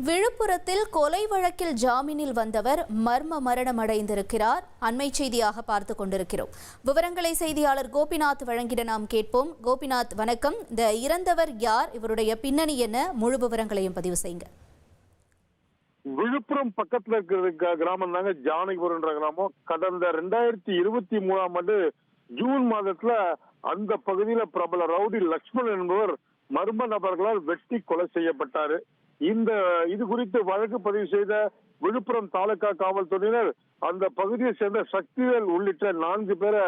விழுப்புரத்தில் கொலை வழக்கில் ஜாமீனில் வந்தவர் மர்ம மரணம் அடைந்திருக்கிறார். அண்மை செய்தியாக பார்த்து கொண்டிருக்கிறோம். விவரங்களை செய்தியாளர் கோபிநாத் வழங்கிட நாம் கேட்போம். கோபிநாத், வணக்கம். இந்த இறந்தவர் யார், இவருடைய பின்னணி என்ன, முழு விவரங்களையும் பதிவு செய்யுங்க. விழுப்புரம் பக்கத்துல இருக்கிற கிராமம் தாங்க ஜானகிபுரம் என்ற கிராமம். கடந்த 2023ஆம் ஆண்டு ஜூன் மாதத்துல அந்த பகுதியில பிரபல ரவுடி லக்ஷ்மணன் என்பவர் மர்ம நபர்களால் வெட்டி கொலை செய்யப்பட்டாரு. இது குறித்து வழக்கு பதிவு செய்த விழுப்புரம் தாலுகா காவல்துறையினர் அந்த பகுதியை சேர்ந்த சக்திவேல் உள்ளிட்ட 4 பேரை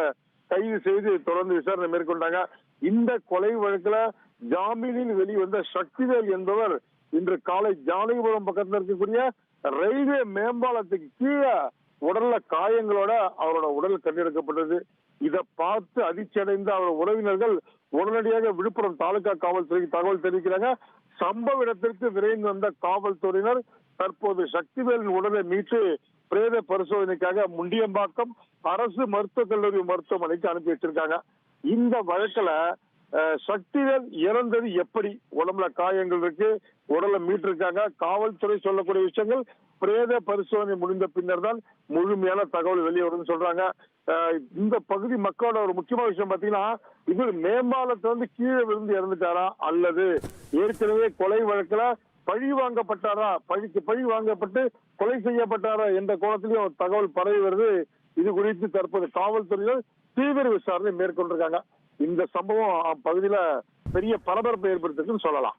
கைது செய்து தொடர்ந்து விசாரணை மேற்கொண்டாங்க. இந்த கொலை வழக்குல ஜாமீனில் வெளிவந்த சக்திவேல் என்பவர் இன்று காலை ஜானகிபுரம் பக்கத்தில் இருக்கக்கூடிய ரயில்வே மேம்பாலத்துக்கு கீழே உடல்ல காயங்களோட அவரோட உடல் கண்டெடுக்கப்பட்டது. இதை பார்த்து அதிர்ச்சி அடைந்த அவர் உறவினர்கள் உடனடியாக விழுப்புரம் தாலுகா காவல்துறைக்கு தகவல் தெரிவிக்கிறாங்க. சம்பவ இடத்திற்கு விரைந்து வந்த காவல்துறையினர் தற்போது சக்திவேலின் உடலை மீட்டு பிரேத பரிசோதனைக்காக முண்டியம்பாக்கம் அரசு மருத்துவக் கல்லூரி மருத்துவமனைக்கு அனுப்பி வச்சிருக்காங்க. இந்த வழக்குல சக்திவேல் இறந்தது எப்படி, உடம்புல காயங்கள் இருக்கு, உடலை மீட்டிருக்காங்க. காவல்துறை சொல்லக்கூடிய விஷயங்கள் பிரேத பரிசோதனை முடிந்த பின்னர் தான் முழுமையான தகவல் வெளியே வரும்னு சொல்றாங்க. இந்த பகுதி மக்களோட ஒரு முக்கியமான விஷயம் பாத்தீங்கன்னா, இவர் மேம்பாலத்தை கீழே விழுந்து இறந்துட்டாரா அல்லது ஏற்கனவே கொலை வழக்குல பழி வாங்கப்பட்டாரா, பழி வாங்கப்பட்டு கொலை செய்யப்பட்டாரா என்ற கோணத்திலையும் தகவல் பரவி வருது. இது குறித்து தற்போது காவல்துறையினர் தீவிர விசாரணை மேற்கொண்டிருக்காங்க. இந்த சம்பவம் பகுதியில பெரிய பரபரப்பை ஏற்படுத்திருக்குன்னு சொல்லலாம்.